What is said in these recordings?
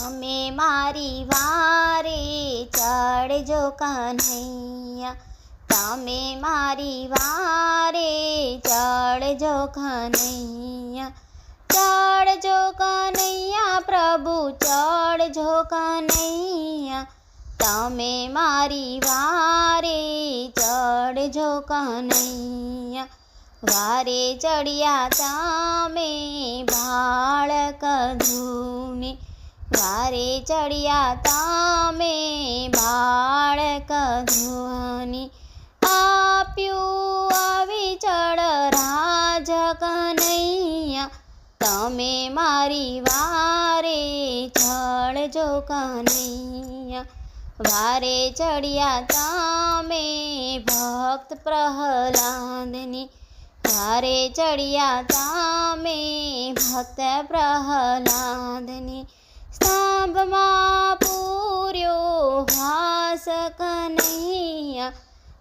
તમે મારી વારે ચડજો કન્હૈયા, તમે મારી વારે ચડજો કન્હૈયા, ચડજો કન્હૈયા પ્રભુ ચડજો કન્હૈયા, તમે મારી વારે ચડજો કન્હૈયા, વારે ચડ્યા તમે બાળક ધૂને, વારે ચડ્યા તમે બાળક ધ્રુવની, આપ્યું અવિચળ રાજ કન્હૈયા, તમે મારી વારે ચડજો કન્હૈયા, વારે ચડ્યા તમે ભક્ત પ્રહલાદની, વારે ચડ્યા તમે ભક્ત પ્રહલાદની, સ્તંભમાં પૂર્યો વાસ કન્હૈયા,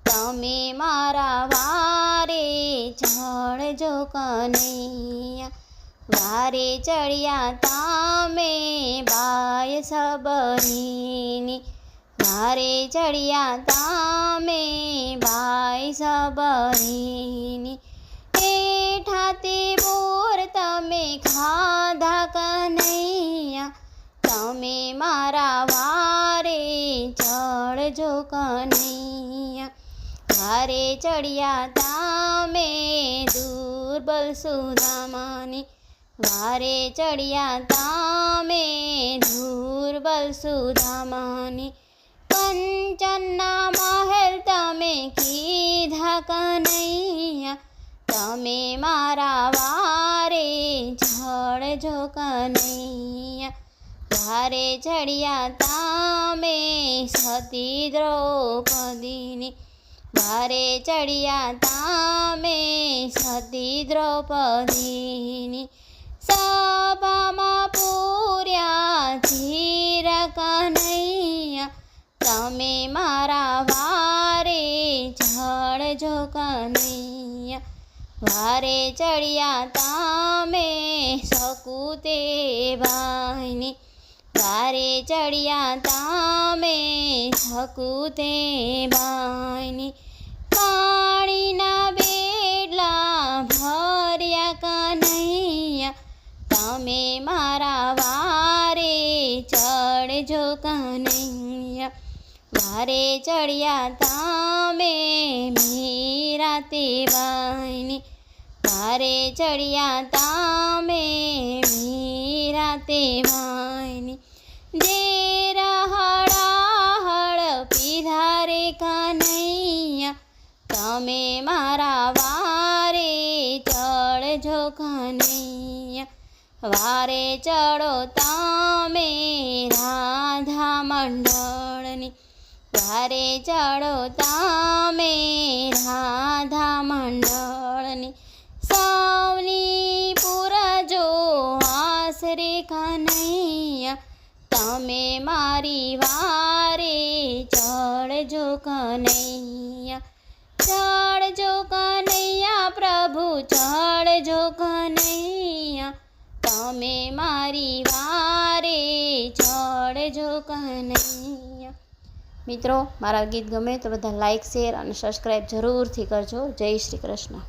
તમે મારા વારે ચડજો કન્હૈયા, વારે ચડ્યા તમે બાય સબરીની, વારે ચડ્યા તમે બાય સબરીની, હેઠાતે બોર તમે ખાધા કન્હૈયા, તમે મારા વારે ચડજો કન્હૈયા, વારે ચડ્યા તમે દુર્બલ સુદામાની, વારે ચડ્યા તમે દુર્બલ સુદામાની, કંચનના મહેલ તમે કીધા કન્હૈયા, તમે મારા વારે ચડજો કન્હૈયા, વારે ચડ્યા તમે સતી દ્રૌપદીની, વારે ચડ્યા તમે સતી દ્રૌપદીની, સભામાં પૂર્યા ચીર કન્હૈયા, તમે મારા વારે ચડજો કન્હૈયા, વારે ચડ્યા તમે સકુતે બાઈની, વારે ચડ્યા તમે સકુતે બાઈની, પાણીના બેડલા ભર્યા કન્હૈયા, તમે મારા વારે ચડજો કન્હૈયા, વારે ચડ્યા તમે મીરાતે બાઈની, વારે ચડ્યા તમે મીરાતે બાઈની, જે હળાહળ પીધા રે કન્હૈયા, તમે મારા વારે ચડજો કન્હૈયા, વારે ચડો તમે રાધા મંડળની, વારે ચડો તમે રાધા મંડળની, સૌની પૂરજો આશરે કન્હૈયા, તમે મારી વારે ચડજો કન્હૈયા, ચડજો કન્હૈયા પ્રભુ ચડજો કન્હૈયા, તમે મારી વારે ચડજો કન્હૈયા. મિત્રો, મારા ગીત ગમે તો બધા લાઈક, શેર અને સબસ્ક્રાઈબ જરૂરથી કરજો. જય શ્રી કૃષ્ણ.